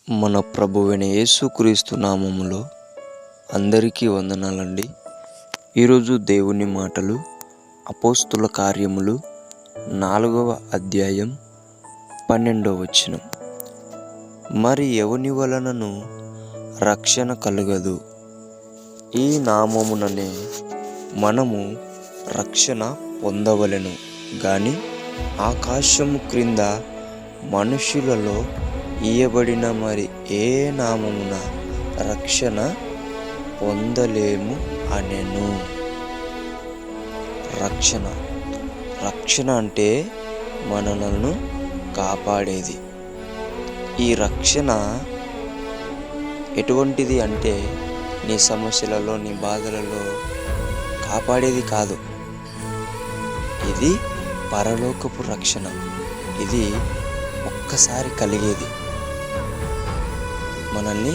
మన ప్రభువైన యేసుక్రీస్తు నామములో అందరికీ వందనాలండి. ఈరోజు దేవుని మాటలు అపోస్తుల కార్యములు 4వ అధ్యాయం 12వ వచనం. మరి ఎవని వలనను రక్షణ కలుగదు, ఈ నామముననే మనము రక్షణ పొందవలెను గాని ఆకాశము క్రింద మనుషులలో ఇయ్యబడిన మరి ఏ నామమున రక్షణ పొందలేము అనెను. రక్షణ అంటే మనలను కాపాడేది. ఈ రక్షణ ఎటువంటిది అంటే నీ సమస్యలలో, నీ బాధలలో కాపాడేది కాదు. ఇది పరలోకపు రక్షణ. ఇది ఒక్కసారి కలిగేది. మనల్ని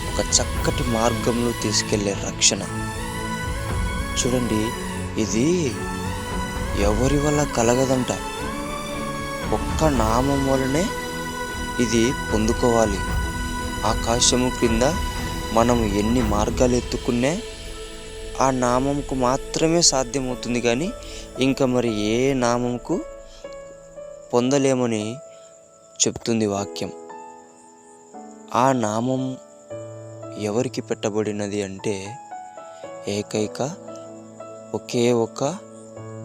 ఒక చక్కటి మార్గంలో తీసుకెళ్లే రక్షణ. చూడండి, ఇది ఎవరి వల్ల కలగదంట. ఒక్క నామం వలనే ఇది పొందుకోవాలి. ఆకాశము క్రింద మనం ఎన్ని మార్గాలు ఎత్తుకున్నా ఆ నామంకు మాత్రమే సాధ్యమవుతుంది, కానీ ఇంకా మరి ఏ నామంకు పొందలేమని చెప్తుంది వాక్యం. ఆ నామం ఎవరికి పెట్టబడినది అంటే ఏకైక ఒకే ఒక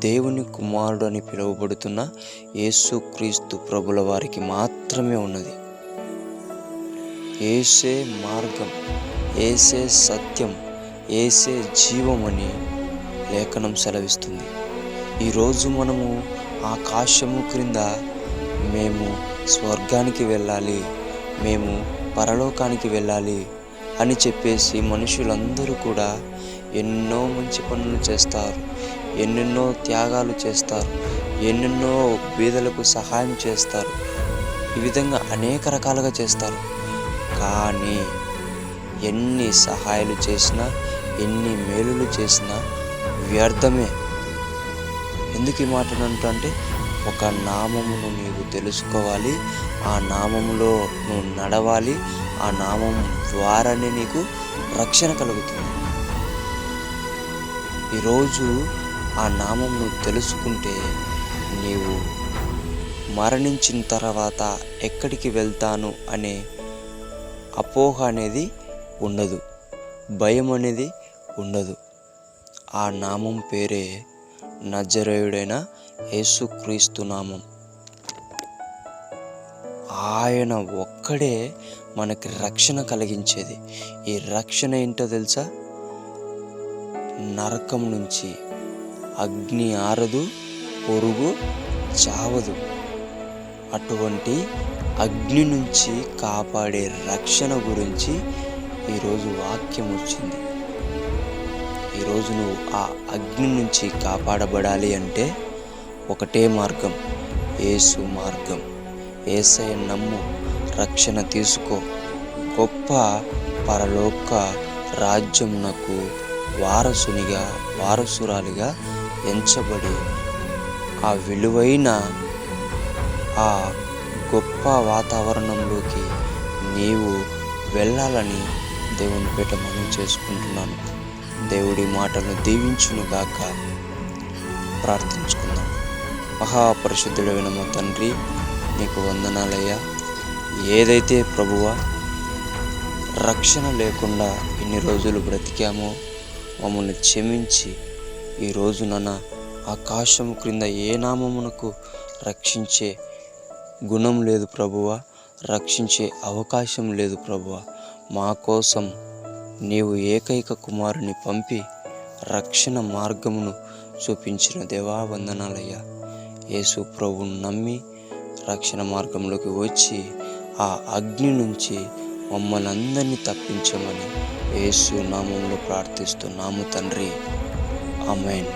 దేవుని కుమారుడు అని పిలువబడుతున్న యేసుక్రీస్తు ప్రభుల వారికి మాత్రమే ఉన్నది. యేసే మార్గం, యేసే సత్యం, యేసే జీవం అని లేఖనం సెలవిస్తుంది. ఈరోజు మనము ఆకాశము క్రింద మేము స్వర్గానికి వెళ్ళాలి, మేము పరలోకానికి వెళ్ళాలి అని చెప్పేసి మనుషులందరూ కూడా ఎన్నో మంచి పనులు చేస్తారు, ఎన్నెన్నో త్యాగాలు చేస్తారు, ఎన్నెన్నో బీదలకు సహాయం చేస్తారు. ఈ విధంగా అనేక రకాలుగా చేస్తారు. కానీ ఎన్ని సహాయాలు చేసినా, ఎన్ని మేలులు చేసినా వ్యర్థమే. ఎందుకు ఈ మాట అంటే ఒక నామమును నీవు తెలుసుకోవాలి, ఆ నామములో నువ్వు నడవాలి, ఆ నామం ద్వారానే నీకు రక్షణ కలుగుతుంది. ఈరోజు ఆ నామం నువ్వు తెలుసుకుంటే నీవు మరణించిన తర్వాత ఎక్కడికి వెళ్తాను అనే అపోహ అనేది ఉండదు, భయం అనేది ఉండదు. ఆ నామం పేరే నజరేయుడైన యేసుక్రీస్తు నామం. ఆయన ఒక్కడే మనకి రక్షణ కలిగించేది. ఈ రక్షణ ఏంటో తెలుసా? నరకం నుంచి అగ్ని ఆరదు, పొరుగు చావదు. అటువంటి అగ్ని నుంచి కాపాడే రక్షణ గురించి ఈరోజు వాక్యం వచ్చింది. ఈరోజు నువ్వు ఆ అగ్ని నుంచి కాపాడబడాలి అంటే ఒకటే మార్గం, యేసు మార్గం. యేసయ్య నమ్ము, రక్షణ తీసుకో. గొప్ప పరలోక రాజ్యమునకు వారసునిగా, వారసురాలిగా ఎంచబడి ఆ విలువైన ఆ గొప్ప వాతావరణంలోకి నీవు వెళ్ళాలని దేవుని పేట మనం చేసుకుంటున్నాను. దేవుడి మాటలను దీవించునుగాక. ప్రార్థించుకుందాం. మహాపరిశుద్ధుడైన మా తండ్రి, నీకు వందనాలయ్యా. ఏదైతే ప్రభువా రక్షణ లేకుండా ఇన్ని రోజులు బ్రతికామో మమ్మల్ని క్షమించి ఈరోజు ఆకాశం క్రింద ఏ నామమునకు రక్షించే గుణం లేదు ప్రభువా, రక్షించే అవకాశం లేదు ప్రభువా. మా కోసం నీవు ఏకైక కుమారుని పంపి రక్షణ మార్గమును చూపించిన దేవా వందనాలయ్యా. యేసు ప్రభువును నమ్మి రక్షణ మార్గంలోకి వచ్చి ఆ అగ్ని నుంచి మమ్మల్ని అందరినీ తప్పించమని యేసు నామములో ప్రార్థిస్తున్నాము తండ్రి. ఆమేన్.